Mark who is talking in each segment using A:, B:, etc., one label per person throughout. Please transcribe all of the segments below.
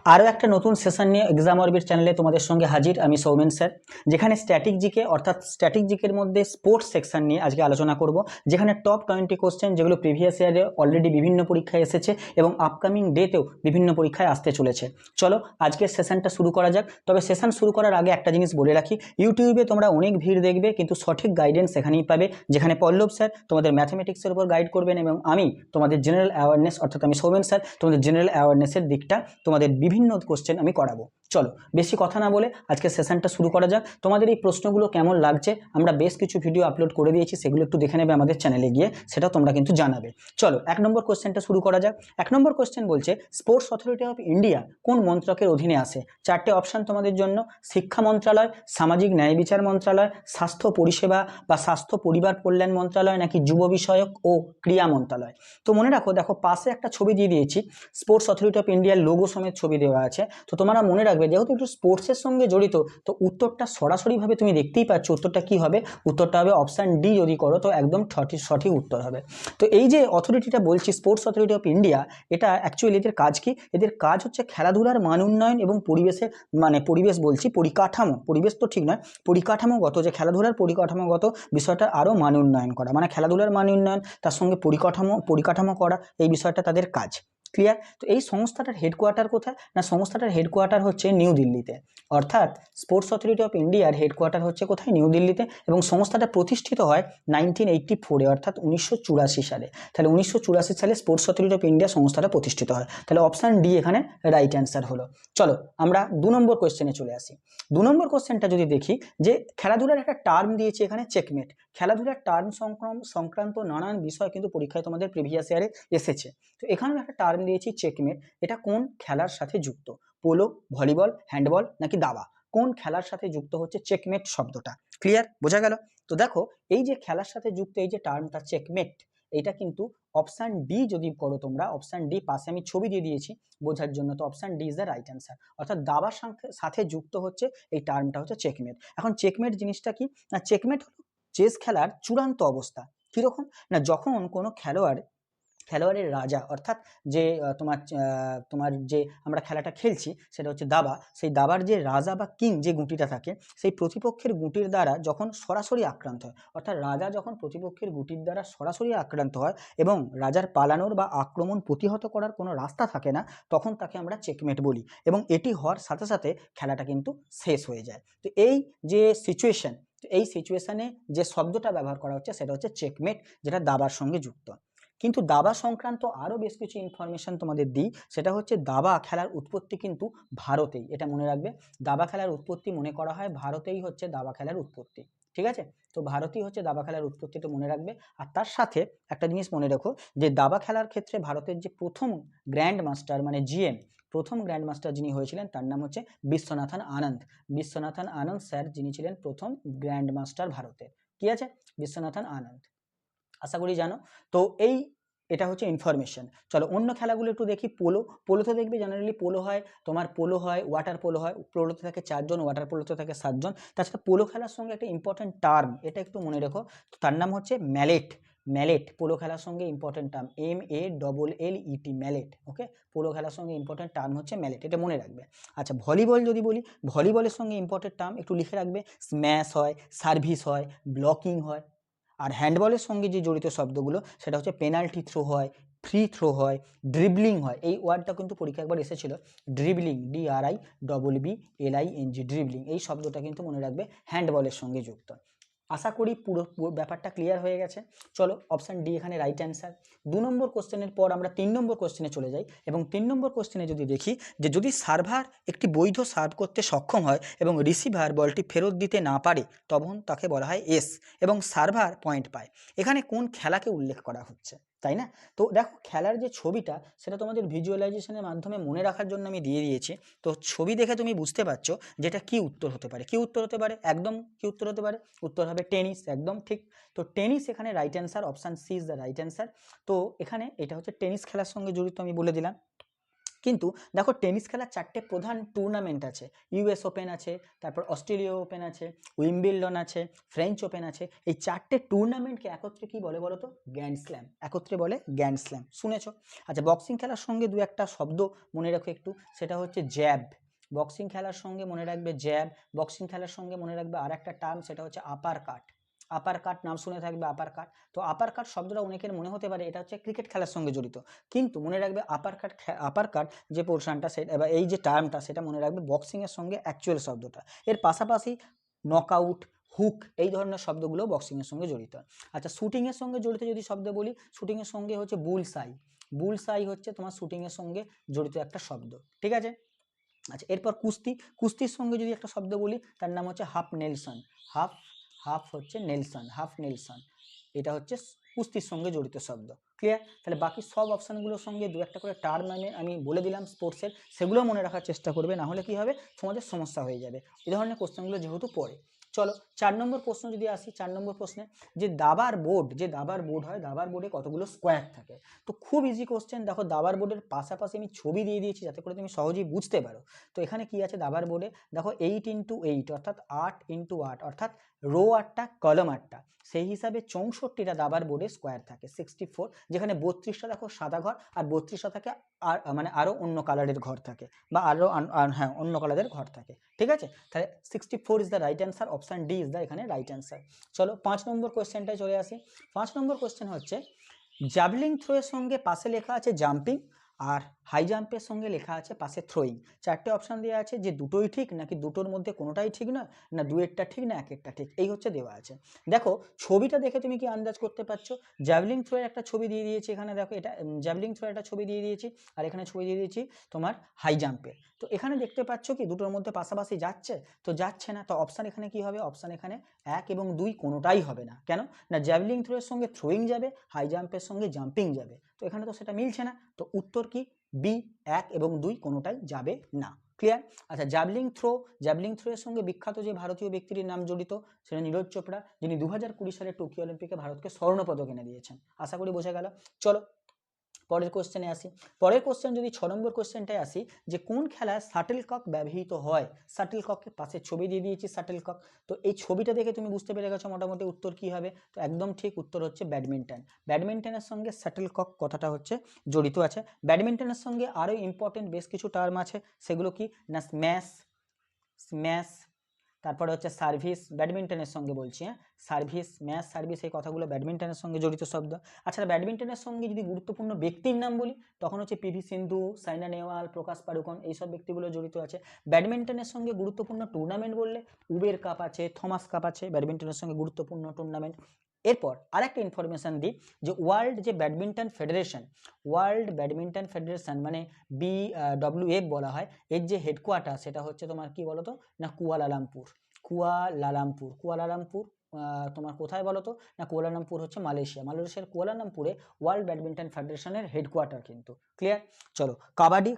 A: আরও একটা নতুন সেশন নিয়ে এক্সাম অরবিট চ্যানেলে তোমাদের সঙ্গে হাজির আমি সৌমেন স্যার, যেখানে স্ট্যাটিক জিকে অর্থাৎ স্ট্যাটিক জিকের মধ্যে স্পোর্টস সেকশন নিয়ে আজকে আলোচনা করব, যেখানে টপ 20 কোশ্চেন যেগুলো প্রিভিয়াস ইয়ারে অলরেডি বিভিন্ন পরীক্ষায় এসেছে এবং আপকামিং ডেতেও বিভিন্ন পরীক্ষায় আসতে চলেছে। চলো আজকের সেশনটা শুরু করা যাক। তবে সেশন শুরু করার আগে একটা জিনিস বলে রাখি, ইউটিউবে তোমরা অনেক ভিড় দেখবে কিন্তু সঠিক গাইডেন্স সেখানেই পাবে, যেখানে পল্লব স্যার তোমাদের ম্যাথমেটিক্সের উপর গাইড করবেন এবং আমি তোমাদের জেনারেল অ্যাওয়ারনেস অর্থাৎ আমি সৌমেন স্যার তোমাদের জেনারেল অ্যাওয়ারনেসের দিকটা তোমাদের বিভিন্ন কোশ্চেন আমি করাবো। চলো বেশি কথা না বলে আজকে সেশনটা শুরু করা যাক। তোমাদের এই প্রশ্নগুলো কেমন লাগছে আমরা বেশ কিছু ভিডিও আপলোড করে দিয়েছি, সেগুলো একটু দেখে নেবে আমাদের চ্যানেলে গিয়ে, সেটা তোমরা কিন্তু জানাবে। চলো 1 নম্বর কোশ্চেনটা শুরু করা যাক। 1 নম্বর কোশ্চেন বলছে স্পোর্টস অথরিটি অফ ইন্ডিয়া কোন মন্ত্রকের অধীনে আসে? চারটে অপশন তোমাদের জন্য, শিক্ষা মন্ত্রণালয়, সামাজিক ন্যায় বিচার মন্ত্রণালয়, স্বাস্থ্য পরিষেবা বা স্বাস্থ্য পরিবার কল্যাণ মন্ত্রণালয়, নাকি যুব বিষয়ক ও ক্রীড়া মন্ত্রণালয়। তো মনে রাখো, দেখো পাশে একটা ছবি দিয়ে দিয়েছি, স্পোর্টস অথরিটি অফ ইন্ডিয়ার লোগো সমেত ছবি দেওয়া আছে। তো তোমরা মনে রাখবে, যেহেতু একটু স্পোর্টসের সঙ্গে জড়িত, তো উত্তরটা সরাসরিভাবে তুমি দেখতেই পাচ্ছ উত্তরটা কি হবে। উত্তরটা হবে অপশান ডি। যদি করো তো একদম সঠিক উত্তর হবে। তো এই যে অথরিটিটা বলছি, স্পোর্টস অথরিটি অফ ইন্ডিয়া, এটা অ্যাকচুয়ালি এদের কাজ কি? এদের কাজ হচ্ছে খেলাধুলার মান উন্নয়ন এবং পরিবেশের, মানে পরিবেশ বলছি পরিকাঠামো, পরিবেশ তো ঠিক নয়, পরিকাঠামোগত, যে খেলাধুলার পরিকাঠামোগত বিষয়টা আরও মান উন্নয়ন করা, মানে খেলাধুলার মান উন্নয়ন তার সঙ্গে পরিকাঠামো করা, এই বিষয়টা তাদের কাজ। ক্লিয়ার? তো এই সংস্থাটার হেডকোয়ার্টার কোথায়? না, সংস্থাটার হেডকোয়ার্টার হচ্ছে নিউ দিল্লিতে। অর্থাৎ স্পোর্টস অথরিটি অফ ইন্ডিয়ার হেডকোয়ার্টার হচ্ছে কোথায়? নিউ দিল্লিতে। এবং সংস্থাটা প্রতিষ্ঠিত হয় 1984-এ, অর্থাৎ 1984 সালে। তাহলে 1984 সালে স্পোর্টস অথরিটি অফ ইন্ডিয়া সংস্থাটা প্রতিষ্ঠিত হয়। তাহলে অপশান ডি এখানে রাইট অ্যান্সার হলো। চলো আমরা 2 নম্বর কোয়েশ্চেনে চলে আসি। 2 নম্বর কোয়েশ্চেনটা যদি দেখি, যে খেলাধুলার একটা টার্ম দিয়েছে এখানে চেকমেট। খেলাধুলার টার্ম সংক্রান্ত নানান বিষয় কিন্তু পরীক্ষায় তোমাদের প্রিভিয়াস ইয়ারে এসেছে। তো এখানেও একটা টার্ম দিয়েছি চেকমেট। এটা কোন খেলার সাথে যুক্ত? পোলো, ভলিবল, হ্যান্ডবল নাকি দাবা? কোন খেলার সাথে যুক্ত হচ্ছে চেকমেট শব্দটা? ক্লিয়ার? বোঝা গেল? তো দেখো, এই যে খেলার সাথে যুক্ত এই যে টার্মটা চেকমেট, এটা কিন্তু অপশান ডি যদি করো তোমরা, অপশান ডি পাশে আমি ছবি দিয়ে দিয়েছি বোঝার জন্য, তো option D is the right answer. অর্থাৎ দাবার সাথে যুক্ত হচ্ছে এই টার্মটা হচ্ছে চেকমেট। এখন চেকমেট জিনিসটা কি? না, চেকমেট হলো চেস খেলার চূড়ান্ত অবস্থা। কিরকম? না, যখন কোনো খেলোয়াড়ের রাজা, অর্থাৎ যে তোমার যে আমরা খেলাটা খেলছি সেটা হচ্ছে দাবা, সেই দাবার যে রাজা বা কিং যে গুটিটা থাকে, সেই প্রতিপক্ষের গুটির দ্বারা যখন সরাসরি আক্রান্ত হয়, অর্থাৎ রাজা যখন প্রতিপক্ষের গুটির দ্বারা সরাসরি আক্রান্ত হয় এবং রাজার পালানোর বা আক্রমণ প্রতিহত করার কোনো রাস্তা থাকে না, তখন তাকে আমরা চেকমেট বলি। এবং এটি হওয়ার সাথে সাথে খেলাটা কিন্তু শেষ হয়ে যায়। তো এই যে সিচুয়েশন, এই সিচুয়েশনে যে শব্দটা ব্যবহার করা হচ্ছে সেটা হচ্ছে চেকমেট, যেটা দাবার সঙ্গে যুক্ত। কিন্তু দাবা সংক্রান্ত আরও বেশ কিছু ইনফরমেশন তোমাদের দিই। সেটা হচ্ছে দাবা খেলার উৎপত্তি কিন্তু ভারতেই, এটা মনে রাখবে। দাবা খেলার উৎপত্তি মনে করা হয় ভারতেই হচ্ছে দাবা খেলার উৎপত্তি। ঠিক আছে? তো ভারতই হচ্ছে দাবা খেলার উৎপত্তিটা মনে রাখবে। আর তার সাথে একটা জিনিস মনে রেখো, যে দাবা খেলার ক্ষেত্রে ভারতের যে প্রথম গ্র্যান্ড মাস্টার মানে জিএম, প্রথম গ্র্যান্ড মাস্টার যিনি হয়েছিলেন তার নাম হচ্ছে বিশ্বনাথন আনন্দ। বিশ্বনাথন আনন্দ স্যার যিনি ছিলেন প্রথম গ্র্যান্ড মাস্টার ভারতের। কি আছে? বিশ্বনাথন আনন্দ। আশা করি জানো। তো এটা হচ্ছে ইনফরমেশন। চলো অন্য খেলাগুলো একটু দেখি। পোলোতে দেখবে জেনারেলি পোলো হয়, ওয়াটার পোলো হয়। পোলোতে থাকে 4 জন, ওয়াটার পোলোতে থাকে 7 জন। তাছাড়া পোলো খেলার সঙ্গে একটা ইম্পর্টেন্ট টার্ম, এটা একটু মনে রেখো, তার নাম হচ্ছে ম্যালেট। ম্যালেট পোলো খেলার সঙ্গে ইম্পর্টেন্ট টার্ম, MALLET, ম্যালেট। ওকে, পোলো খেলার সঙ্গে ইম্পর্টেন্ট টার্ম হচ্ছে ম্যালেট, এটা মনে রাখবে। আচ্ছা, ভলিবল যদি বলি, ভলিবলের সঙ্গে ইম্পর্টেন্ট টার্ম একটু লিখে রাখবে, স্ম্যাশ হয়, সার্ভিস হয়, ব্লকিং হয়। আর হ্যান্ডবলের সঙ্গে যে জড়িত শব্দগুলো সেটা হচ্ছে পেনাল্টি থ্রো হয়, ফ্রি থ্রো হয়, ড্রিবলিং হয়। এই ওয়ার্ডটা কিন্তু পরীক্ষা একবার এসেছিল, ড্রিবলিং, DRIBLING, ড্রিবলিং, এই শব্দটা কিন্তু মনে রাখবে হ্যান্ডবলের সঙ্গে যুক্ত। আশা করি পুরো ব্যাপারটা ক্লিয়ার হয়ে গেছে। চলো অপশান ডি এখানে রাইট অ্যান্সার। 2 নম্বর কোশ্চেনের পর আমরা 3 নম্বর কোশ্চেনে চলে যাই, এবং 3 নম্বর কোশ্চেনে যদি দেখি, যে যদি সার্ভার একটি বৈধ সার্ভ করতে সক্ষম হয় এবং রিসিভার বলটি ফেরত দিতে না পারে, তখন তাকে বলা হয় এস, এবং সার্ভার পয়েন্ট পায়। এখানে কোন খেলাকে উল্লেখ করা হচ্ছে, তাই না? তো দেখো, খেলার যে ছবিটা সেটা তোমাদের ভিজুয়ালাইজেশনের মাধ্যমে মনে রাখার জন্য আমি দিয়ে দিয়েছি। তো ছবি দেখে তুমি বুঝতে পারছো যেটা কি উত্তর হতে পারে। কি উত্তর হতে পারে? একদম কি উত্তর হতে পারে? উত্তর হবে টেনিস, একদম ঠিক। তো টেনিস এখানে right answer, option C is the right answer. তো এখানে এটা হচ্ছে টেনিস খেলার সঙ্গে জড়িত, আমি বলে দিলাম। কিন্তু দেখো টেনিস খেলার 4টে প্রধান টুর্নামেন্ট আছে, ইউএস ওপেন আছে, তারপর অস্ট্রেলীয় ওপেন আছে, উইম্বলডন আছে, ফ্রেঞ্চ ওপেন আছে। এই 4টে টুর্নামেন্টকে একত্রে কি বলে বলো তো? Grand slam. একত্রে বলে গ্র্যান্ড স্ল্যাম, শুনেছো? আচ্ছা, বক্সিং খেলার সঙ্গে দু একটা শব্দ মনে রাখো একটু, সেটা হচ্ছে জ্যাব। বক্সিং খেলার সঙ্গে মনে রাখবে জ্যাব। বক্সিং খেলার সঙ্গে মনে রাখবে আর একটা টার্ম, সেটা হচ্ছে আপার কাট। আপার কাট নাম শুনে থাকবে, আপার কাট। তো আপার কাট শব্দটা অনেকের মনে হতে পারে এটা হচ্ছে ক্রিকেট খেলার সঙ্গে জড়িত, কিন্তু মনে রাখবে আপার কাট যে পোর্শনটা, সেটা বা এই যে টার্মটা, সেটা মনে রাখবে বক্সিংয়ের সঙ্গে অ্যাকচুয়াল শব্দটা। এর পাশাপাশি নকআউট, হুক, এই ধরনের শব্দগুলো বক্সিংয়ের সঙ্গে জড়িত। আচ্ছা, শুটিংয়ের সঙ্গে জড়িত যদি শব্দ বলি, শুটিংয়ের সঙ্গে হচ্ছে বুলসাই। বুলসাই হচ্ছে তোমার শুটিংয়ের সঙ্গে জড়িত একটা শব্দ, ঠিক আছে? আচ্ছা, এরপর কুস্তি। কুস্তির সঙ্গে যদি একটা শব্দ বলি, তার নাম হচ্ছে হাফ নেলসন। হাফ হাফ হচ্ছে নেলসন, হাফ নেলসন। এটা হচ্ছে কুস্তির সঙ্গে জড়িত শব্দ। ক্লিয়ার? তাহলে বাকি সব অপশানগুলোর সঙ্গে দু একটা করে টার্ম আমি বলে দিলাম স্পোর্টসের, সেগুলো মনে রাখার চেষ্টা করবে, না হলে কি হবে, তোমাদের সমস্যা হয়ে যাবে এই ধরনের কোশ্চেনগুলো যেহেতু পড়ে। চলো 4 নম্বর প্রশ্ন যদি আসি, 4 নম্বর প্রশ্নে যে দাবার বোর্ড হয়, দাবার বোর্ডে কতগুলো স্কোয়ার থাকে? তো খুব ইজি কোশ্চেন। দেখো, দাবার বোর্ডের পাশাপাশি আমি ছবি দিয়ে দিয়েছি যাতে করে তুমি সহজেই বুঝতে পারো। তো এখানে কি আছে দাবার বোর্ডে, দেখো 8x8 অর্থাৎ 8x8 অর্থাৎ রো 8টা কলম 8টা, সেই হিসাবে 64টা দাবার বোর্ডে স্কোয়ার থাকে, 64। যেখানে 32টা দেখো সাদা ঘর, আর 32টা থাকে আর মানে আরও অন্য কালারের ঘর থাকে, বা আরও হ্যাঁ অন্য কালারের ঘর থাকে, ঠিক আছে? তাহলে 64 is the right answer, option D is the এখানে রাইট অ্যান্সার। চলো 5 নম্বর কোয়েশ্চেনটায় চলে আসি। 5 নম্বর কোয়েশ্চেন হচ্ছে জ্যাভলিং থ্রোয়ের সঙ্গে পাশে লেখা আছে জাম্পিং, আর হাই জাম্পের সঙ্গে লেখা আছে পাশে থ্রোয়িং। 4টে অপশান দেওয়া আছে, যে দুটোই ঠিক নাকি দুটোর মধ্যে কোনোটাই ঠিক নয়, না দুয়েরটা ঠিক না একেরটা ঠিক, এই হচ্ছে দেওয়া আছে। দেখো ছবিটা দেখে তুমি কি আন্দাজ করতে পারছো? জ্যাভলিং থ্রোয়ের একটা ছবি দিয়ে দিয়েছি এখানে, দেখো এটা জ্যাভলিং থ্রোয়ের একটা ছবি দিয়ে দিয়েছি, আর এখানে ছবি দিয়ে দিয়েছি তোমার হাই জাম্পের। তো এখানে দেখতে পাচ্ছ কি দুটোর মধ্যে পাশাপাশি যাচ্ছে? তো যাচ্ছে না। তো অপশান এখানে কি হবে? অপশান এখানে 1 এবং 2 কোনোটাই হবে না। কেন না? জ্যাভলিং থ্রোয়ের সঙ্গে থ্রোয়িং যাবে, হাই জাম্পের সঙ্গে জাম্পিং যাবে, তো এখানে তো সেটা মিলছে না। তো উত্তর কি? বি, 1 এবং 2 কোনোটাই যাবে না। ক্লিয়ার? আচ্ছা, জ্যাভলিং থ্রোয়ের সঙ্গে বিখ্যাত যে ভারতীয় ব্যক্তির নাম জড়িত, সেটা নীরজ চোপড়া, যিনি 2020 সালে টোকিও অলিম্পিকে ভারতকে স্বর্ণপদক এনে দিয়েছেন। আশা করি বোঝা গেল। চলো পরের কোশ্চেনে আসি। পরের কোশ্চেন যদি 6 নম্বর কোশ্চেনটায় আসি, যে কোন খেলায় শাটলকক ব্যবহৃত হয়? শাটলককের পাশে ছবি দিয়ে দিয়েছি, শাটলকক। তো এই ছবিটা দেখে তুমি বুঝতে পেরে গেছো মোটামুটি উত্তর কি হবে। তো একদম ঠিক উত্তর হচ্ছে ব্যাডমিন্টন। ব্যাডমিন্টনের সঙ্গে শাটলকক কথাটা হচ্ছে জড়িত আছে। ব্যাডমিন্টনের সঙ্গে আরও ইম্পর্টেন্ট বেশ কিছু টার্ম আছে, সেগুলো কি না স্ম্যাশ, স্ম্যাশ, তারপরে হচ্ছে সার্ভিস, ব্যাডমিন্টনের সঙ্গে বলছি, হ্যাঁ, সার্ভিস, ম্যাচ সার্ভিস, এই কথাগুলো ব্যাডমিন্টনের সঙ্গে জড়িত শব্দ। আচ্ছা, ব্যাডমিন্টনের সঙ্গে যদি গুরুত্বপূর্ণ ব্যক্তির নাম বলি, তখন হচ্ছে পিভি সিন্ধু, সাইনা নেহওয়াল, প্রকাশ পাড়ুকন, এইসব ব্যক্তিগুলো জড়িত আছে। ব্যাডমিন্টনের সঙ্গে গুরুত্বপূর্ণ টুর্নামেন্ট বললে উবের কাপ আছে, থমাস কাপ আছে, ব্যাডমিন্টনের সঙ্গে গুরুত্বপূর্ণ টুর্নামেন্ট। এরপর আরেকটা ইনফরমেশন দিই, যে ওয়ার্ল্ড ব্যাডমিন্টন ফেডারেশন মানে BWF বলা হয়, এর যে হেডকোয়ার্টার সেটা হচ্ছে তোমার কি বলতো না কুয়ালালামপুর। তোমার কোথায় বলো তো না কুয়ালালামপুর হচ্ছে মালয়েশিয়ার কুয়ালালামপুরে ওয়ার্ল্ড ব্যাডমিন্টন ফেডারেশনের হেডকোয়ার্টার কিন্তু। ক্লিয়ার? চলো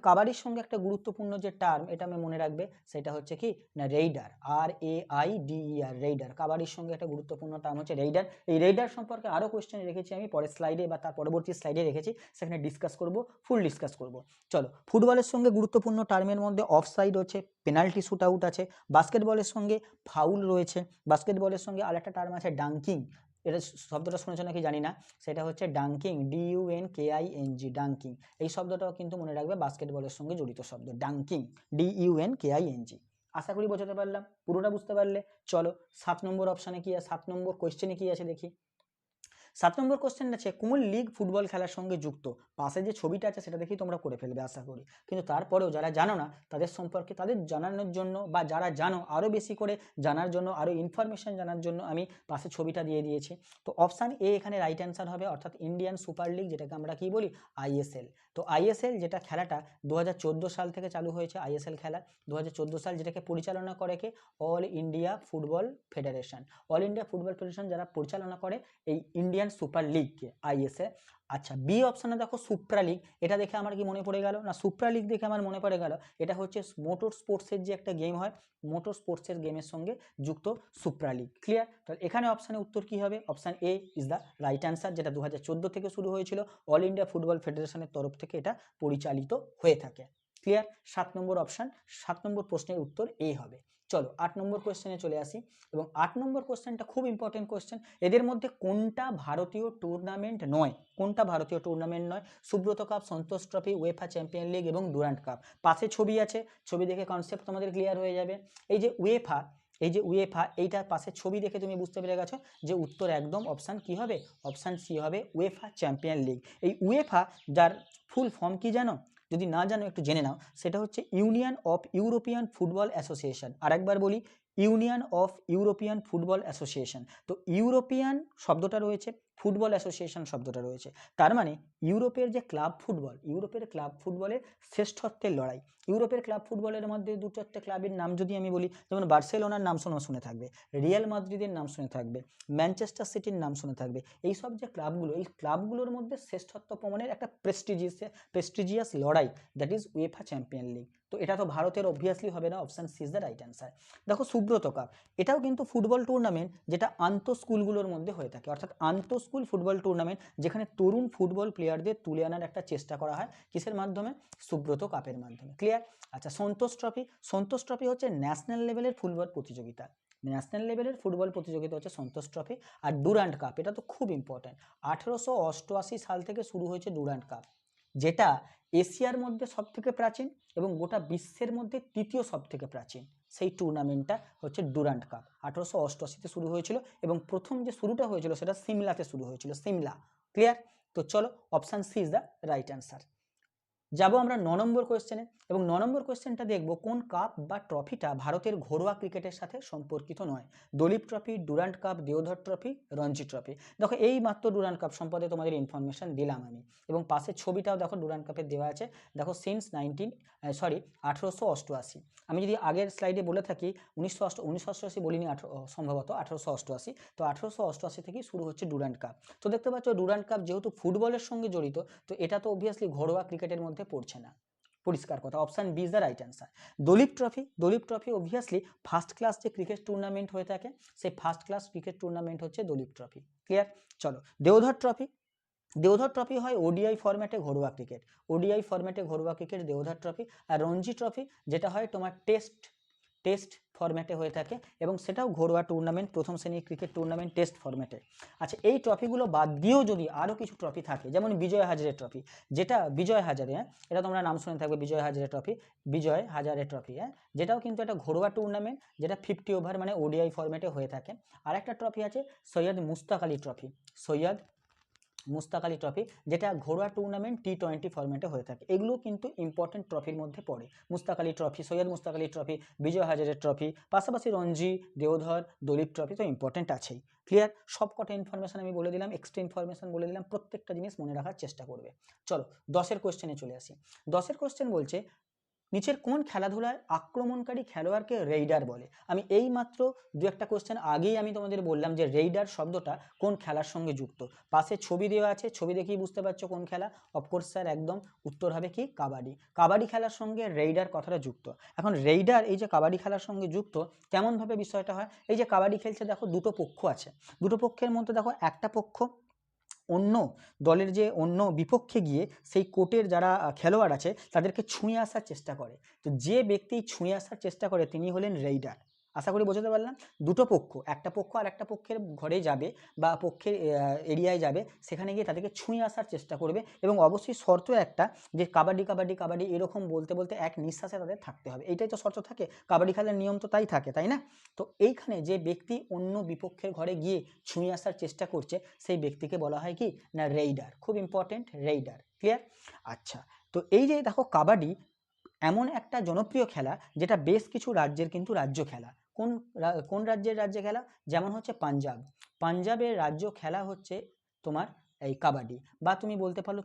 A: কাবাডির সঙ্গে একটা গুরুত্বপূর্ণ যে টার্ম, এটা আমি মনে রাখবে, সেটা হচ্ছে কি না রেইডার, RAIDER, রেইডার। কাবাডির সঙ্গে একটা গুরুত্বপূর্ণ টার্ম হচ্ছে রেইডার। এই রেইডার সম্পর্কে আরও কোয়েশ্চেন রেখেছি আমি পরের স্লাইডে বা তার পরবর্তী স্লাইডে রেখেছি, সেখানে ফুল ডিসকাস করব। চলো ফুটবলের সঙ্গে গুরুত্বপূর্ণ টার্মের মধ্যে অফসাইড হচ্ছে, পেনাল্টি শুট আউট আছে, বাস্কেটবলের সঙ্গে ফাউল রয়েছে, বাস্কেটবলের সঙ্গে আরেকটা টার্ম আছে ডাঙ্কিং। এটা শব্দটা শুনেছো নাকি জানি না, সেটা হচ্ছে ডাঙ্কিং, DUNKING, ডাঙ্কিং। এই শব্দটাও কিন্তু মনে রাখবে বাস্কেটবলের সঙ্গে জড়িত শব্দ, ডাঙ্কিং, DUNKING। আশা করি বোঝাতে পারলাম, পুরোটা বুঝতে পারলে। চলো 7 নম্বর অপশানে কি আছে, 7 নম্বর কোয়েশ্চেনে কি আছে দেখি। 7 নম্বর কোশ্চেন আছে কোন লিগ ফুটবল খেলার সঙ্গে যুক্ত? পাশে যে ছবিটা আছে সেটা দেখেই তোমরা করে ফেলবে আশা করি, কিন্তু তারপরেও যারা জানো না তাদের সম্পর্কে তাদের জানানোর জন্য, বা যারা জানো আরও বেশি করে জানার জন্য, আরও ইনফরমেশন জানার জন্য আমি পাশে ছবিটা দিয়ে দিয়েছি। তো অপশান এ এখানে রাইট অ্যান্সার হবে, অর্থাৎ ইন্ডিয়ান সুপার লিগ, যেটাকে আমরা কি বলি ISL। তো ISL যেটা খেলাটা 2014 সাল থেকে চালু হয়েছে, ISL খেলা 2014 সাল, যেটাকে পরিচালনা করে কে? All India Football Federation. যারা পরিচালনা করে এই ইন্ডিয়ান সুপার লিগকে, আচ্ছা, বি অপশানে দেখো সুপ্রা লিগ, এটা দেখে আমার কি মনে পড়ে গেল না, সুপ্রা লিগ দেখে আমার মনে পড়ে গেল এটা হচ্ছে মোটর স্পোর্টসের যে একটা গেম হয়, মোটর স্পোর্টসের গেমের সঙ্গে যুক্ত সুপ্রা লিগ। ক্লিয়ার? তাহলে এখানে অপশানে উত্তর কি হবে? Option A is the right answer, যেটা 2014 থেকে শুরু হয়েছিল, অল ইন্ডিয়া ফুটবল ফেডারেশনের তরফ থেকে এটা পরিচালিত হয়ে থাকে। ক্লিয়ার? 7 নম্বর অপশান, 7 নম্বর প্রশ্নের উত্তর এ হবে। চলো 8 নম্বর কোয়েশ্চেনে চলে আসি, এবং 8 নম্বর কোয়েশ্চেনটা খুব ইম্পর্টেন্ট কোয়েশ্চেন। এদের মধ্যে কোনটা ভারতীয় টুর্নামেন্ট নয়? কোনটা ভারতীয় টুর্নামেন্ট নয়? সুব্রত কাপ, সন্তোষ ট্রফি, উয়েফা চ্যাম্পিয়ন লিগ এবং ডুরান্ট কাপ। পাশে ছবি আছে, ছবি দেখে কনসেপ্ট তোমাদের ক্লিয়ার হয়ে যাবে। এই যে উয়েফা, এইটার পাশে ছবি দেখে তুমি বুঝতে পেরে গেছো যে উত্তর একদম অপশান কি হবে? অপশান সি হবে, উয়েফা চ্যাম্পিয়ন লিগ। এই উয়েফা, যার ফুল ফর্ম কি জানো? যদি না জানো একটু জেনে নাও, সেটা হচ্ছে union of European football association. আরেকবার বলি, union of European football association. তো ইউরোপিয়ান শব্দটা রয়েছে, ফুটবল অ্যাসোসিয়েশন শব্দটা রয়েছে, তার মানে ইউরোপের যে ক্লাব ফুটবল, ইউরোপের ক্লাব ফুটবলের শ্রেষ্ঠত্বের লড়াই। ইউরোপের ক্লাব ফুটবলের মধ্যে দু চারটে ক্লাবের নাম যদি আমি বলি, যেমন বার্সেলোনার নাম শুনে থাকবে, রিয়াল মাদ্রিদের নাম শুনে থাকবে, ম্যানচেস্টার সিটির নাম শুনে থাকবে। এইসব যে ক্লাবগুলো, এই ক্লাবগুলোর মধ্যে শ্রেষ্ঠত্ব প্রমাণের একটা প্রেস্টিজিয়াস লড়াই, that is UEFA champion league. তো এটা তো ভারতের অবভিয়াসলি হবে না, option C is the right answer. দেখো সুব্রত কাপ, এটাও কিন্তু ফুটবল টুর্নামেন্ট, যেটা আন্তঃ স্কুলগুলোর মধ্যে হয়ে থাকে, অর্থাৎ আন্তঃ স্কুল ফুটবল টুর্নামেন্ট, যেখানে তরুণ ফুটবল প্লেয়ারদের তুলে আনার একটা চেষ্টা করা হয়, কিসের মাধ্যমে? সুব্রত কাপের মাধ্যমে। ক্লিয়ার? আচ্ছা, সন্তোষ ট্রফি হচ্ছে ন্যাশনাল লেভেলের ফুটবল প্রতিযোগিতা, ন্যাশনাল লেভেলের ফুটবল প্রতিযোগিতা হচ্ছে সন্তোষ ট্রফি। আর ডুরান্ট কাপ, এটা তো খুব ইম্পর্টেন্ট, 1888 সাল থেকে শুরু হয়েছে ডুরান্ট কাপ, যেটা এশিয়ার মধ্যে সব থেকে প্রাচীন এবং গোটা বিশ্বের মধ্যে তৃতীয় সব থেকে প্রাচীন সেই টুর্নামেন্টটা হচ্ছে ডুরান্ট কাপ। 1888-তে শুরু হয়েছিল, এবং প্রথম যে শুরুটা হয়েছিল সেটা সিমলাতে শুরু হয়েছিল, সিমলা। ক্লিয়ার? তো চলো option C is the right answer. যাব আমরা 9 নম্বর কোয়েশ্চেনে, এবং 9 নম্বর কোয়েশ্চেনটা দেখবো কোন কাপ বা ট্রফিটা ভারতের ঘরোয়া ক্রিকেটের সাথে সম্পর্কিত নয়। Duleep trophy, Durand cup, Deodhar trophy, Ranji trophy. দেখো এই মাত্র ডুরান্ট কাপ সম্পর্কে তোমাদের ইনফরমেশন দিলাম আমি, এবং পাশের ছবিটাও দেখো ডুরান্ট কাপের দেওয়া আছে। দেখো সিন্স 1888, আমি যদি আগের স্লাইডে বলে থাকি 1988 বলিনি, সম্ভবত 1888, তো 1888 থেকেই শুরু হচ্ছে ডুরান্ট কাপ। তো দেখতে পাচ্ছ ডুরান্ট কাপ যেহেতু ফুটবলের সঙ্গে জড়িত, তো এটা তো অবভিয়াসলি ঘরোয়া ক্রিকেটের মধ্যে পড়ছে না, পরিষ্কার কথা, option B is the right answer. Duleep trophy obviously first class যে ক্রিকেট টুর্নামেন্ট হয়ে থাকে, সেই ফার্স্ট ক্লাস ক্রিকেট টুর্নামেন্ট হচ্ছে দলীপ ট্রফি। ক্লিয়ার? চলো দেওধর ট্রফি হয় ওডিআই ফরম্যাটে ঘরোয়া ক্রিকেট, দেওধর ট্রফি। আর রঞ্জি ট্রফি যেটা হয় তোমার টেস্ট ফরম্যাটে হয়ে থাকে, এবং সেটাও ঘরোয়া টুর্নামেন্ট, প্রথম শ্রেণীর ক্রিকেট টুর্নামেন্ট টেস্ট ফরম্যাটে। আচ্ছা, এই ট্রফিগুলো বাদ দিয়েও যদি আরও কিছু ট্রফি থাকে, যেমন বিজয় হাজারে ট্রফি, যেটা বিজয় হাজারে, এটা তোমরা নাম শুনে থাকবে, বিজয় হাজারে ট্রফি, যেটাও কিন্তু একটা ঘরোয়া টুর্নামেন্ট, যেটা 50 ওভার মানে ওডিআই ফরম্যাটে হয়ে থাকে। আর একটা ট্রফি আছে সৈয়দ মুস্তাক আলী ট্রফি, যেটা ঘরোয়া টুর্নামেন্ট T20 ফরম্যাটে হয়ে থাকে। এগুলো কিন্তু ইম্পর্টেন্ট ট্রফির মধ্যে পড়ে, Mustaq Ali trophy, Syed Mustaq Ali trophy, Vijay Hazare trophy, পাশাপাশি রঞ্জি, দেওধর, দলীপ ট্রফি তো ইম্পর্টেন্ট আছেই। ক্লিয়ার? সব কটা ইনফরমেশন আমি বলে দিলাম, এক্সট্রা ইনফরমেশন বলে দিলাম, প্রত্যেকটা জিনিস মনে রাখার চেষ্টা করবে। চলো 10এর কোয়েশ্চেনে চলে আসি। 10এর কোয়েশ্চেন বলছে, নিচের কোন খেলাধুলায় আক্রমণকারী খেলোয়াড়কে রেইডার বলে? আমি এই মাত্র দু একটা কোশ্চেন আগেই আমি তোমাদের বললাম যে রেইডার শব্দটা কোন খেলার সঙ্গে যুক্ত। পাশে ছবি দেওয়া আছে, ছবি দেখেই বুঝতে পারছো কোন খেলা। অফকোর্স স্যার, একদম উত্তর হবে কি? কাবাডি খেলার সঙ্গে রেইডার কথাটা যুক্ত। এখন রেইডার এই যে কাবাডি খেলার সঙ্গে যুক্ত, কেমনভাবে বিষয়টা হয়? এই যে কাবাডি খেলছে, দেখো দুটো পক্ষ আছে, দুটো পক্ষের মধ্যে দেখো একটা পক্ষ অন্য দলের যে অন্য বিপক্ষে গিয়ে সেই কোর্টের যারা খেলোয়াড় আছে তাদেরকে ছুঁয়ে আসার চেষ্টা করে। তো যে ব্যক্তি ছুঁয়ে আসার চেষ্টা করে তিনি হলেন রেইডার। আশা করি বোঝাতে পারলাম। দুটো পক্ষ, একটা পক্ষ আর একটা পক্ষের ঘরে যাবে বা পক্ষের এরিয়ায় যাবে, সেখানে গিয়ে তাদেরকে ছুঁয়ে আসার চেষ্টা করবে, এবং অবশ্যই শর্ত একটা, যে কাবাডি কাবাডি কাবাডি এরকম বলতে বলতে এক নিঃশ্বাসে তাদের থাকতে হবে। এইটাই তো শর্ত থাকে, কাবাডি খেলার নিয়ম তো তাই থাকে, তাই না? তো এইখানে যে ব্যক্তি অন্য বিপক্ষের ঘরে গিয়ে ছুঁয়ে আসার চেষ্টা করছে, সেই ব্যক্তিকে বলা হয় কি না রেইডার। খুব ইম্পর্টেন্ট, রেইডার। ক্লিয়ার? আচ্ছা, তো এই যে দেখো কাবাডি এমন একটা জনপ্রিয় খেলা, যেটা বেশ কিছু রাজ্যের কিন্তু রাজ্য খেলা। কোন রাজ্যের রাজ্য খেলা? যেমন হচ্ছে পাঞ্জাবের রাজ্য খেলা হচ্ছে তোমার এই কাবাডি, বা তুমি বলতে পারো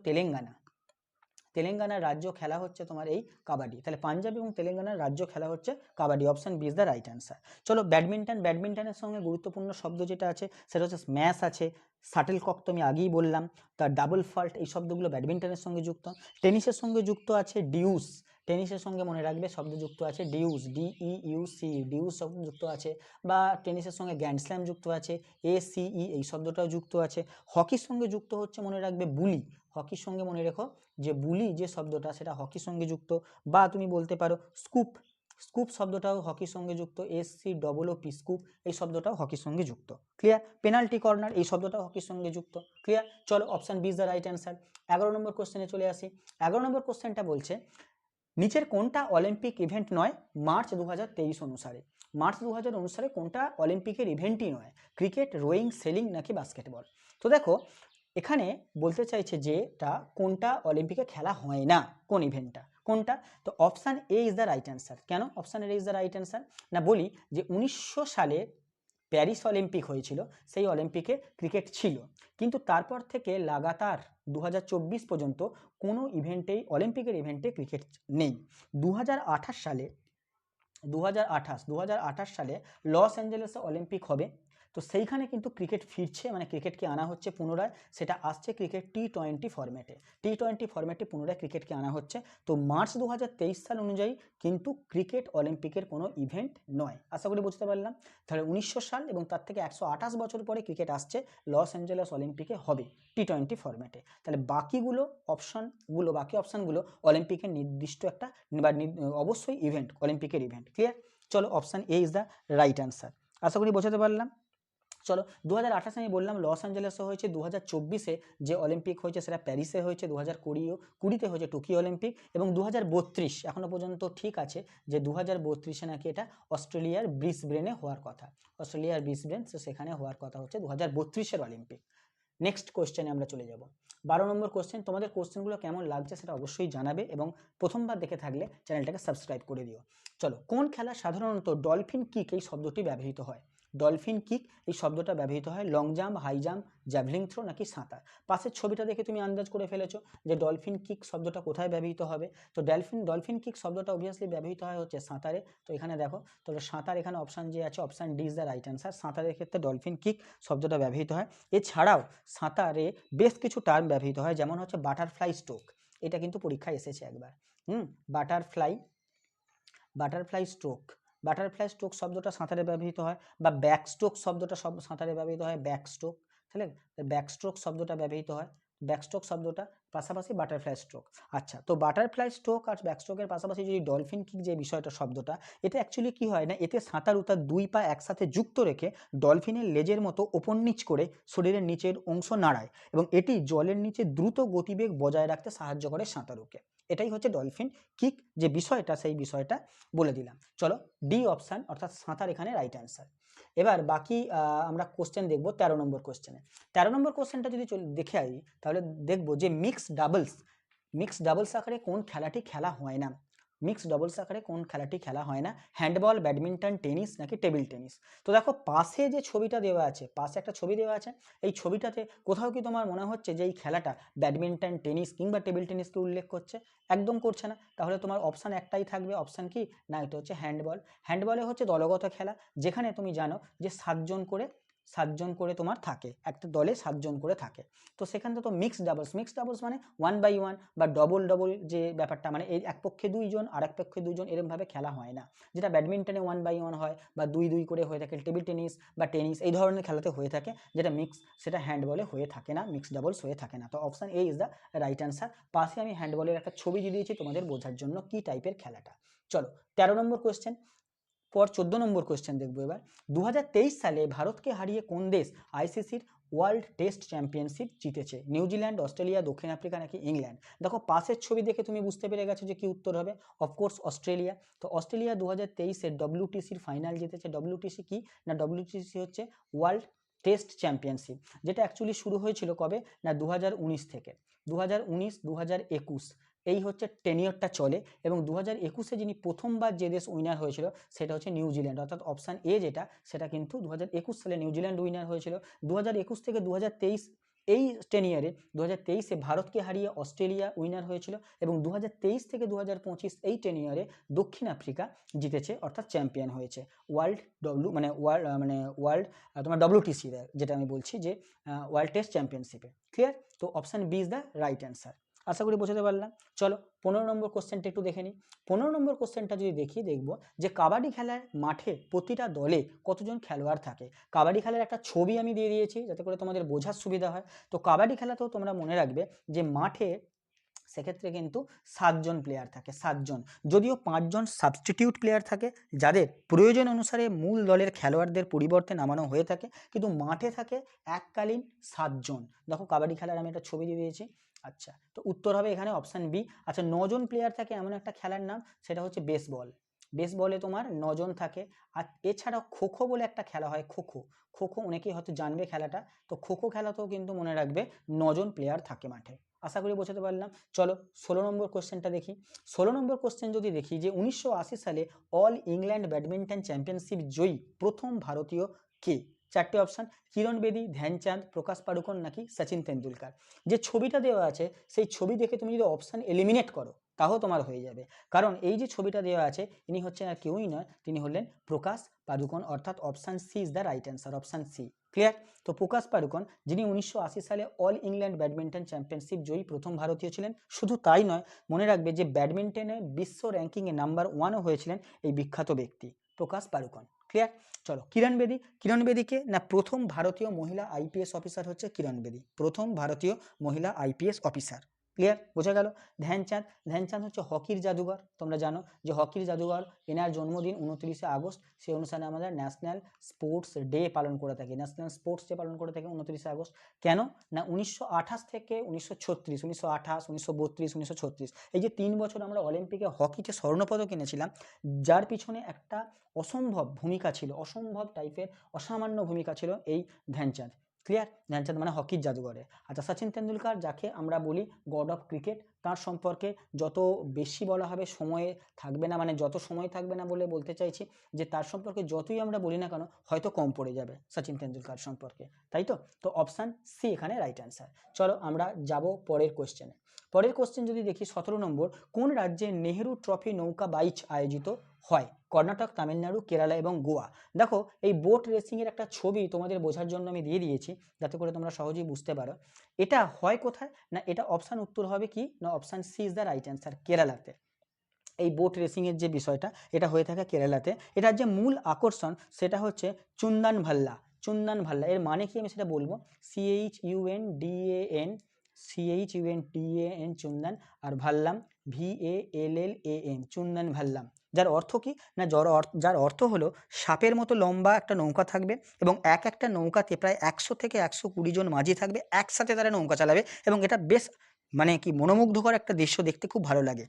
A: তেলেঙ্গানার রাজ্য খেলা হচ্ছে তোমার এই কাবাডি। তাহলে পাঞ্জাব এবং তেলেঙ্গানার রাজ্য খেলা হচ্ছে kabaddi, option B is the right answer. চলো ব্যাডমিন্টন, ব্যাডমিন্টনের সঙ্গে গুরুত্বপূর্ণ শব্দ যেটা আছে সেটা হচ্ছে স্ম্যাশ আছে, শাটেলকক তো আমি আগেই বললাম, তার ডাবল ফল্ট, এই শব্দগুলো ব্যাডমিন্টনের সঙ্গে যুক্ত। টেনিসের সঙ্গে যুক্ত আছে ডিউস, টেনিসের সঙ্গে মনে রাখবে শব্দ যুক্ত আছে ডিউস, DEUC, ডিউস শব্দ যুক্ত আছে। বা টেনিসের সঙ্গে গ্র্যান্ড স্ল্যাম যুক্ত আছে, ACE, এই শব্দটাও যুক্ত আছে। হকির সঙ্গে যুক্ত হচ্ছে মনে রাখবে বুলি, হকির সঙ্গে মনে রেখো যে বুলি যে শব্দটা সেটা হকির সঙ্গে যুক্ত। বা তুমি বলতে পারো স্কুপ, স্কুপ শব্দটাও হকির সঙ্গে যুক্ত, SCOOP, স্কুপ, এই শব্দটাও হকির সঙ্গে যুক্ত। ক্লিয়ার? পেনাল্টি কর্নার, এই শব্দটাও হকির সঙ্গে যুক্ত। ক্লিয়ার? চলো option B is the right answer. 11 নম্বর কোশ্চেনে চলে আসি। 11 নম্বর কোশ্চেনটা বলছে নিচের কোনটা অলিম্পিক ইভেন্ট নয় মার্চ 2023 অনুসারে? মার্চ 2000 অনুসারে কোনটা অলিম্পিকের ইভেন্টই নয়? ক্রিকেট, রোয়িং, সেলিং নাকি বাস্কেটবল? তো দেখো এখানে বলতে চাইছে যে এটা কোনটা অলিম্পিকে খেলা হয় না, কোন ইভেন্টটা কোনটা। তো option A is the right answer. কেন option A is the right answer? না বলি যে 1900 সালে প্যারিস অলিম্পিক হয়েছিল, সেই অলিম্পিকে ক্রিকেট ছিল, কিন্তু তারপর থেকে লাগাতার 2024 পর্যন্ত কোনো ইভেন্টেই অলিম্পিকের ইভেন্টে ক্রিকেট নেই। 2028 সালে 2028 সালে লস অ্যাঞ্জেলেসে অলিম্পিক হবে, তো সেইখানে কিন্তু ক্রিকেট ফিরছে, মানে ক্রিকেটকে আনা হচ্ছে পুনরায়, সেটা আসছে ক্রিকেট T20 ফরম্যাটে। T20 ফরম্যাটে পুনরায় ক্রিকেটকে আনা হচ্ছে। তো মার্চ 2023 সাল অনুযায়ী কিন্তু ক্রিকেট অলিম্পিকের কোনো ইভেন্ট নয়। আশা করি বুঝতে পারলাম। তাহলে 1900 সাল এবং তার থেকে 128 বছর পরে ক্রিকেট আসছে, লস অ্যাঞ্জেলেস অলিম্পিকে হবে T20 ফরম্যাটে। তাহলে বাকি অপশানগুলো অলিম্পিকের নির্দিষ্ট একটা বা অবশ্যই ইভেন্ট, অলিম্পিকের ইভেন্ট। ক্লিয়ার? চলো option A is the right answer. আশা করি বোঝাতে পারলাম। চলো 2028 আমি বললাম লস অ্যাঞ্জেলেসে হয়েছে, 2024-এ যে অলিম্পিক হয়েছে সেটা প্যারিসে হয়েছে, 2020-তে হয়েছে টোকিও অলিম্পিক, এবং 2032 এখনও পর্যন্ত ঠিক আছে যে 2032-এ নাকি এটা অস্ট্রেলিয়ার ব্রিসবেনে হওয়ার কথা। অস্ট্রেলিয়ার ব্রিসবেন, সেখানে হওয়ার কথা হচ্ছে 2032-এর অলিম্পিক। নেক্সট কোশ্চেনে আমরা চলে যাব। 12 নম্বর কোশ্চেন। তোমাদের কোশ্চেনগুলো কেমন লাগছে সেটা অবশ্যই জানাবে, এবং প্রথমবার দেখে থাকলে চ্যানেলটাকে সাবস্ক্রাইব করে দিও। চলো, কোন খেলা সাধারণত ডলফিন কিক এই শব্দটি ব্যবহৃত হয়? ডলফিন কিক এই শব্দটা ব্যবহৃত হয় long jump, high jump, javelin throw নাকি সাঁতার? পাশের ছবিটা দেখে তুমি আন্দাজ করে ফেলেছো যে ডলফিন কিক শব্দটা কোথায় ব্যবহৃত হবে। তো ডলফিন কিক শব্দটা অবভিয়াসলি ব্যবহৃত হয় হচ্ছে সাঁতারে। তো এখানে দেখো, তো সাঁতার, এখানে অপশান যে আছে option D is the right answer. সাঁতারের ক্ষেত্রে ডলফিন কিক শব্দটা ব্যবহৃত হয়। এছাড়াও সাঁতারে বেশ কিছু টার্ম ব্যবহৃত হয়, যেমন হচ্ছে বাটারফ্লাই স্ট্রোক, এটা কিন্তু পরীক্ষায় এসেছে একবার। বাটারফ্লাই স্ট্রোক, বাটারফ্লাই স্ট্রোক শব্দটা সাঁতারে ব্যবহৃত হয়। বা ব্যাক স্ট্রোক শব্দটা সাঁতারে ব্যবহৃত হয়, ব্যাক স্ট্রোক। তাহলে ব্যাক স্ট্রোক শব্দটা ব্যবহৃত হয়, ব্যাক স্ট্রোক শব্দটা, পাশাপাশি বাটারফ্লাই স্ট্রোক। আচ্ছা, তো বাটারফ্লাই স্ট্রোক আর ব্যাক স্ট্রোকের পাশাপাশি যদি ডলফিন কিক যে বিষয়টা শব্দটা, এটা অ্যাকচুয়ালি কি হয় না, এতে সাঁতারু তার দুই পা একসাথে যুক্ত রেখে ডলফিনের লেজের মতো ওপর নিচ করে শরীরের নিচের অংশ নাড়ায়, এবং এটি জলের নিচে দ্রুত গতিবেগ বজায় রাখতে সাহায্য করে সাঁতারুকে। এটাই হচ্ছে ডলফিন কিক যে বিষয়টা, সেই বিষয়টা বলে দিলাম। চলো, ডি অপশান অর্থাৎ সাঁতার এখানে রাইট অ্যান্সার। এবার বাকি আমরা কোশ্চেন দেখবো 13 নম্বর কোশ্চেনে। 13 নম্বর কোশ্চেনটা যদি দেখে আসি তাহলে দেখবো যে মিক্সড ডাবলস আকারে কোন খেলাটি খেলা হয় না? মিক্সড ডাবলস আকারে কোন খেলাটি খেলা হয় না? হ্যান্ডবল, ব্যাডমিন্টন, টেনিস নাকি টেবিল টেনিস? তো দেখো পাশে যে ছবিটা দেওয়া আছে, পাশে একটা ছবি দেওয়া আছে, এই ছবিটাতে কোথাও কি তোমার মনে হচ্ছে যে এই খেলাটা ব্যাডমিন্টন, টেনিস কিংবা টেবিল টেনিসকে উল্লেখ করছে? একদম করছে না। তাহলে তোমার অপশান একটাই থাকবে, অপশান কি না, এটা হচ্ছে হ্যান্ডবল। হ্যান্ডবলে হচ্ছে দলগত খেলা, যেখানে তুমি জানো যে 7জন করে তোমার থাকে, একটা দলে 7জন করে থাকে। তো সেখানে তো মিক্সড ডাবলস মানে 1x1 বা ডবল যে ব্যাপারটা, মানে এই এক পক্ষে 2 জন আর এক পক্ষে 2 জন এরকমভাবে খেলা হয় না, যেটা ব্যাডমিন্টনে 1x1 হয় বা 2 করে হয়ে থাকে, টেবিল টেনিস বা টেনিস এই ধরনের খেলাতে হয়ে থাকে, যেটা সেটা হ্যান্ডবলে হয়ে থাকে না, মিক্সড ডাবলস হয়ে থাকে না। তো option A is the right answer. পাশে আমি হ্যান্ডবলের একটা ছবি দিয়ে দিয়েছি তোমাদের বোঝার জন্য কি টাইপের খেলাটা। চলো 13 নম্বর কোয়েশ্চেন পর 14 নম্বর কোয়েশ্চেন দেখবো এবার। 2023 সালে ভারতকে হারিয়ে কোন দেশ আইসিসির ওয়ার্ল্ড টেস্ট চ্যাম্পিয়নশিপ জিতেছে? নিউজিল্যান্ড, অস্ট্রেলিয়া, দক্ষিণ আফ্রিকা নাকি ইংল্যান্ড? দেখো পাশের ছবি দেখে তুমি বুঝতে পেরে গেছো যে কি উত্তর হবে। Of course Australia. তো অস্ট্রেলিয়া 2023-এর WTCর ফাইনাল জিতেছে। WTC কি না, WTC হচ্ছে ওয়ার্ল্ড টেস্ট চ্যাম্পিয়নশিপ, যেটা অ্যাকচুয়ালি শুরু হয়েছিল কবে না 2019 থেকে। 2019, 2021 এই হচ্ছে টেনিয়রটা চলে, এবং 2021-এ যিনি প্রথমবার যে দেশ উইনার হয়েছিল সেটা হচ্ছে নিউজিল্যান্ড, অর্থাৎ অপশান এ যেটা, সেটা কিন্তু 2021 সালে নিউজিল্যান্ড উইনার হয়েছিল। 2021 থেকে 2023 এই 10 ইয়ারে 2023-এ ভারতকে হারিয়ে অস্ট্রেলিয়া উইনার হয়েছিল এবং 2023 থেকে 2025 এই 10 ইয়ারে দক্ষিণ আফ্রিকা জিতেছে, অর্থাৎ চ্যাম্পিয়ন হয়েছে ওয়ার্ল্ড ওয়ার্ল্ড তোমার WTC, যেটা আমি বলছি যে ওয়ার্ল্ড টেস্ট চ্যাম্পিয়নশিপে। ক্লিয়ার? তো option B is the right answer. আশা করি বোঝাতে পারলাম। চলো 15 নম্বর কোশ্চেনটা একটু দেখে নিই। 15 নম্বর কোশ্চেনটা যদি দেখব যে কাবাডি খেলার মাঠে প্রতিটা দলে কতজন খেলোয়াড় থাকে। কাবাডি খেলার একটা ছবি আমি দিয়ে দিয়েছি যাতে করে তোমাদের বোঝার সুবিধা হয়। তো কাবাডি খেলাতেও তোমরা মনে রাখবে যে মাঠে সেক্ষেত্রে কিন্তু 7 জন প্লেয়ার থাকে, 7 জন, যদিও 5 জন সাবস্টিটিউট প্লেয়ার থাকে যাদের প্রয়োজন অনুসারে মূল দলের খেলোয়াড়দের পরিবর্তে নামানো হয়ে থাকে, কিন্তু মাঠে থাকে এককালীন 7 জন। দেখো কাবাডি খেলার আমি একটা ছবি দিয়ে দিয়েছি। আচ্ছা, তো উত্তর হবে এখানে অপশান বি। আচ্ছা, 9 জন প্লেয়ার থাকে এমন একটা খেলার নাম, সেটা হচ্ছে বেসবল। বেসবলে তোমার 9 জন থাকে। আর এছাড়াও খোখো বলে একটা খেলা হয়, খোখো। খোখো অনেকেই হয়তো জানবে খেলাটা। তো খোখো খেলাতেও কিন্তু মনে রাখবে 9 জন প্লেয়ার থাকে মাঠে। আশা করি বোঝাতে পারলাম। চলো 16 নম্বর কোশ্চেনটা দেখি। 16 নম্বর কোশ্চেন যদি দেখি যে 1980 সালে অল ইংল্যান্ড ব্যাডমিন্টন চ্যাম্পিয়নশিপ জয়ী প্রথম ভারতীয় কে? 4টে অপশান, কিরণ বেদী, ধ্যানচাঁদ, প্রকাশ পাড়ুকোন নাকি সচিন তেন্ডুলকার। যে ছবিটা দেওয়া আছে সেই ছবি দেখে তুমি যদি অপশান এলিমিনেট করো তাও তোমার হয়ে যাবে, কারণ এই যে ছবিটা দেওয়া আছে ইনি হচ্ছেন আর কেউই নয়, তিনি হলেন প্রকাশ পাড়ুকোন, অর্থাৎ option C is the right answer, option C. Clear? তো প্রকাশ পাড়ুকোন যিনি 1980 সালে অল ইংল্যান্ড ব্যাডমিন্টন চ্যাম্পিয়নশিপ জয়ী প্রথম ভারতীয় ছিলেন। শুধু তাই নয়, মনে রাখবে যে ব্যাডমিন্টনে বিশ্ব র্যাঙ্কিংয়ে নাম্বার 1ও হয়েছিলেন এই বিখ্যাত ব্যক্তি প্রকাশ পাড়ুকোন। ক্লিয়ার? চলো কিরণ বেদী। কিরণ বেদীকে না প্রথম ভারতীয় মহিলা IPS অফিসার হচ্ছে কিরণ বেদী, প্রথম ভারতীয় মহিলা IPS অফিসার। ক্লিয়ার? বোঝা গেল। ধ্যানচাঁদ। ধ্যানচাঁদ হচ্ছে হকির জাদুঘর। তোমরা জানো যে হকির জাদুঘর, এনার জন্মদিন 29শে আগস্ট, সেই অনুসারে আমাদের ন্যাশনাল স্পোর্টস ডে পালন করে থাকি, ন্যাশনাল স্পোর্টস ডে পালন করে থাকি 29শে আগস্ট। কেন না 1928 থেকে 1936, 1928, 1932, 1936 এই যে 3 বছর আমরা অলিম্পিকে হকিতে স্বর্ণপদক এনেছিলাম, যার পিছনে একটা অসম্ভব ভূমিকা ছিল, অসম্ভব টাইপের অসামান্য ভূমিকা ছিল এই ধ্যানচাঁদ। ক্লিয়ার? ধ্যানচাঁদ মানে হকির জাদুঘরে। আচ্ছা, সচিন তেন্ডুলকার যাকে আমরা বলি গড অফ ক্রিকেট, তার সম্পর্কে যত বেশি বলা হবে সময়ে থাকবে না, মানে যত সময় থাকবে না বলে বলতে চাইছি যে তার সম্পর্কে যতই আমরা বলি না কেন হয়তো কম পড়ে যাবে সচিন তেন্ডুলকার সম্পর্কে, তাই তো? তো অপশান সি এখানে রাইট অ্যান্সার। চলো আমরা যাব পরের কোশ্চেনে। পরের কোশ্চেন যদি দেখি 17 নম্বর, কোন রাজ্যে নেহেরু ট্রফি নৌকা বাইচ আয়োজিত হয়? কর্ণাটক, তামিলনাড়ু, কেরালা এবং গোয়া। দেখো এই বোট রেসিংয়ের একটা ছবি তোমাদের বোঝার জন্য আমি দিয়ে দিয়েছি যাতে করে তোমরা সহজেই বুঝতে পারো। এটা হয় কোথায় না, এটা অপশান উত্তর হবে কি না option C is the right answer, কেরালাতে। এই বোট রেসিংয়ের যে বিষয়টা এটা হয়ে থাকে কেরালাতে। এটার যে মূল আকর্ষণ সেটা হচ্ছে চুন্দান ভাল্লা। চুন্দান ভাল্লা এর মানে কি আমি সেটা বলবো। CHUNDAN চুন্দান, আর ভাল্লাম VALLAM চুন্দান ভাল্লাম, যার অর্থ কি না যার অর্থ হলো সাপের মতো লম্বা একটা নৌকা থাকবে এবং একটা নৌকাতে প্রায় 100 থেকে 120 জন মাঝি থাকবে, একসাথে তারা নৌকা চালাবে এবং এটা বেশ মানে কি মনোমুগ্ধকর একটা দৃশ্য, দেখতে খুব ভালো লাগে।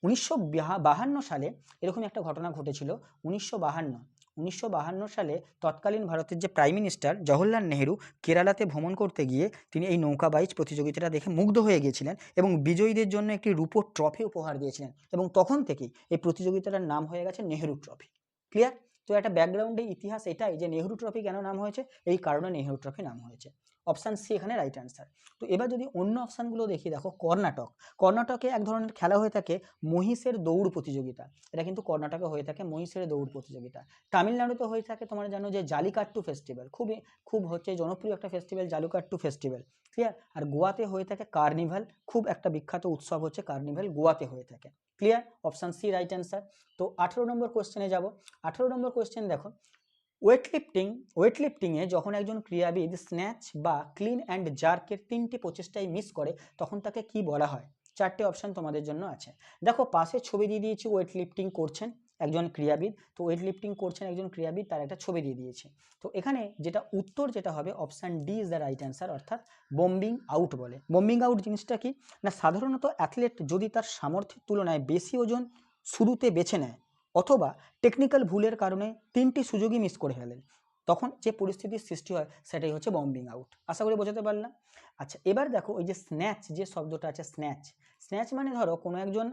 A: 1952 সালে এরকম একটা ঘটনা ঘটেছিল। 1952 সালে তৎকালীন ভারতের যে প্রাইম মিনিস্টার জওহরলাল নেহেরু কেরালাতে ভ্রমণ করতে গিয়ে তিনি এই নৌকা বাইচ প্রতিযোগিতাটা দেখে মুগ্ধ হয়ে গিয়েছিলেন এবং বিজয়ীদের জন্য একটি রূপোর ট্রফি উপহার দিয়েছিলেন এবং তখন থেকেই এই প্রতিযোগিতাটার নাম হয়ে গেছে নেহেরু ট্রফি। ক্লিয়ার? তো একটা ব্যাকগ্রাউন্ডে ইতিহাস এটাই যে নেহেরু ট্রফি কেন নাম হয়েছে, এই কারণে নেহেরু ট্রফি নাম হয়েছে। অপশান সি এখানে রাইট অ্যান্সার। তো এবার যদি অন্য অপশানগুলো দেখি, দেখো কর্ণাটক। কর্ণাটকে এক ধরনের খেলা হয়ে থাকে মহিষের দৌড় প্রতিযোগিতা, এটা কিন্তু কর্ণাটকে হয়ে থাকে মহিষের দৌড় প্রতিযোগিতা। তামিলনাড়ুতে হয়ে থাকে তোমরা জানো যে জালিকাট্টু ফেস্টিভ্যাল, খুব হচ্ছে জনপ্রিয় একটা ফেস্টিভ্যাল জালিকাট্টু ফেস্টিভ্যাল। ক্লিয়ার? আর গোয়াতে হয়ে থাকে কার্নিভাল, খুব একটা বিখ্যাত উৎসব হচ্ছে কার্নিভাল, গোয়াতে হয়ে থাকে। Clear? Option C right answer. তো 18 নম্বর কোশ্চেনে যাব। 18 নম্বর কোশ্চেন দেখো, ওয়েটলিফটিংয়ে যখন একজন ক্রীড়াবিদ স্ন্যাচ বা ক্লিন অ্যান্ড জার্কের 3টে প্রচেষ্টায় মিস করে তখন তাকে কি বলা হয়? 4টে অপশান তোমাদের জন্য আছে। দেখো পাশে ছবি দিয়ে দিয়েছি, ওয়েটলিফটিং করছেন একজন ক্রীড়াবিদ, তো ওয়েটলিফটিং করছেন একজন ক্রীড়াবিদ তার একটা ছবি দিয়ে দিয়েছে। তো এখানে যেটা উত্তর যেটা হবে option D is the right answer, অর্থাৎ বম্বিং আউট বলে। বম্বিং আউট জিনিসটা কি না, সাধারণত অ্যাথলেট যদি তার সামর্থ্যের তুলনায় বেশি ওজন শুরুতে বেছে নেয় অথবা টেকনিক্যাল ভুলের কারণে 3টি সুযোগই মিস করে ফেলেন, তখন যে পরিস্থিতির সৃষ্টি হয় সেটাই হচ্ছে বম্বিং আউট। আশা করি বোঝাতে পারলাম। আচ্ছা এবার দেখো ওই যে স্ন্যাচ যে শব্দটা আছে, স্ন্যাচ, স্ন্যাচ মানে ধরো কোনো একজন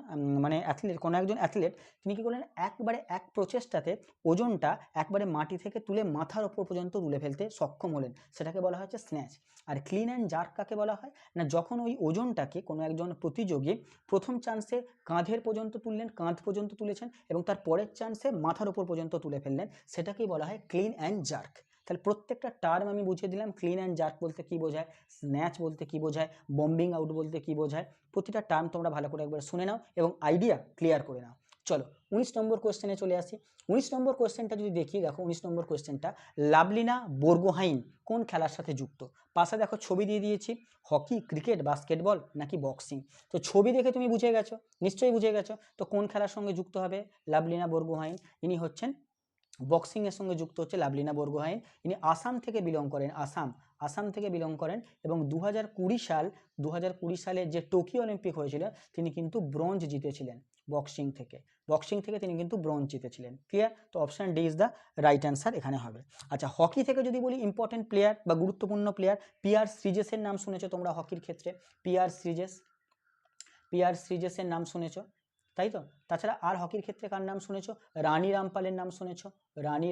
A: মানে অ্যাথলেট, কোনো একজন অ্যাথলেট তিনি কী করলেন, একবারে এক প্রচেষ্টাতে ওজনটা একবারে মাটি থেকে তুলে মাথার ওপর পর্যন্ত তুলে ফেলতে সক্ষম হলেন, সেটাকে বলা হচ্ছে স্ন্যাচ। আর ক্লিন অ্যান্ড জার্ক কাকে বলা হয় না, যখন ওই ওজনটাকে কোনো একজন প্রতিযোগী প্রথম চান্সে কাঁধের পর্যন্ত তুললেন, কাঁধ পর্যন্ত তুলেছেন এবং তার পরের চান্সে মাথার ওপর পর্যন্ত তুলে ফেললেন, সেটাকেই বলা হয় ক্লিন অ্যান্ড জার্ক। তাহলে প্রত্যেকটা টার্ম আমি বুঝিয়ে দিলাম, ক্লিন অ্যান্ড জার্ক বলতে কী বোঝায়, স্ন্যাচ বলতে কী বোঝায়, বম্বিং আউট বলতে কী বোঝায়, প্রতিটা টার্ম তোমরা ভালো করে একবার শুনে নাও এবং আইডিয়া ক্লিয়ার করে নাও। চলো 19 নম্বর কোয়েশ্চেনে চলে আসি। 19 নম্বর কোয়েশ্চেনটা যদি দেখি, দেখো 19 নম্বর কোয়েশ্চেনটা, লাভলিনা বোরগোহাইন কোন খেলার সাথে যুক্ত? পাশে দেখো ছবি দিয়ে দিয়েছি, হকি, ক্রিকেট, বাস্কেটবল নাকি বক্সিং। তো ছবি দেখে তুমি বুঝে গেছো, নিশ্চয়ই বুঝে গেছো। তো কোন খেলার সঙ্গে যুক্ত হবে লাভলিনা বোরগোহাইন? ইনি হচ্ছেন বক্সিংয়ের সঙ্গে যুক্ত হচ্ছে লাভলিনা বোরগোহাইন। ইনি আসাম থেকে বিলং করেন, আসাম থেকে বিলং করেন এবং 2020 সালে যে টোকিও অলিম্পিক হয়েছিল তিনি কিন্তু ব্রোঞ্জ জিতেছিলেন বক্সিং থেকে তিনি কিন্তু ব্রোঞ্জ জিতেছিলেন। ক্লিয়ার? তো option D is the right answer এখানে হবে। আচ্ছা হকি থেকে যদি বলি ইম্পর্টেন্ট প্লেয়ার বা গুরুত্বপূর্ণ প্লেয়ার, পিআর শ্রীজেশের নাম শুনেছো তোমরা হকির ক্ষেত্রে, পিআর শ্রীজেশের নাম শুনেছো, তাই তো? তাছাড়া আর হকির ক্ষেত্রে কার নাম শুনেছো? রানী রামপালের নাম শুনেছো, রানী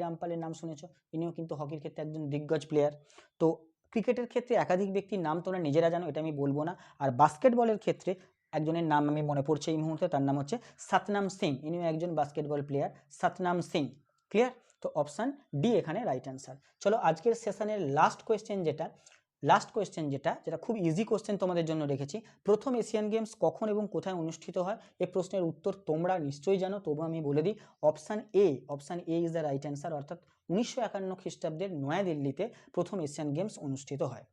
A: রামপালের নাম শুনেছো, ইনিও কিন্তু হকির ক্ষেত্রে একজন দিগ্গজ প্লেয়ার। তো ক্রিকেটের ক্ষেত্রে একাধিক ব্যক্তির নাম তোমরা নিজেরা জানো, এটা আমি বলবো না। আর বাস্কেটবলের ক্ষেত্রে একজনের নাম আমি মনে পড়ছে এই মুহূর্তে, তার নাম হচ্ছে সতনাম সিং, ইনিও একজন basketball player, Satnam Singh. Clear? তো অপশান ডি এখানে রাইট অ্যান্সার। চলো আজকের সেশনের লাস্ট কোয়েশ্চেন যেটা খুব ইজি কোশ্চেন তোমাদের জন্য রেখেছি, প্রথম এশিয়ান গেমস কখন এবং কোথায় অনুষ্ঠিত হয়? এই প্রশ্নের উত্তর তোমরা নিশ্চয়ই জানো, তবু আমি বলে দিই, option A is the right answer, অর্থাৎ 1951 খ্রিস্টাব্দের নয়াদিল্লিতে প্রথম এশিয়ান গেমস অনুষ্ঠিত হয়।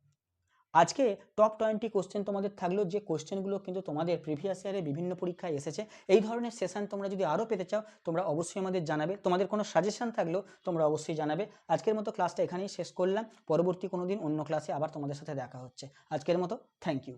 A: আজকে টপ 20 কোশ্চেন তোমাদের থাকলো, যে কোশ্চেনগুলো কিন্তু তোমাদের প্রিভিয়াস ইয়ারে বিভিন্ন পরীক্ষায় এসেছে। এই ধরনের সেশন তোমরা যদি আরও পেতে চাও তোমরা অবশ্যই আমাদের জানাবে, তোমাদের কোনো সাজেশন থাকলেও তোমরা অবশ্যই জানাবে। আজকের মতো ক্লাসটা এখানেই শেষ করলাম, পরবর্তী কোনো দিন অন্য ক্লাসে আবার তোমাদের সাথে দেখা হচ্ছে। আজকের মতো থ্যাংক ইউ।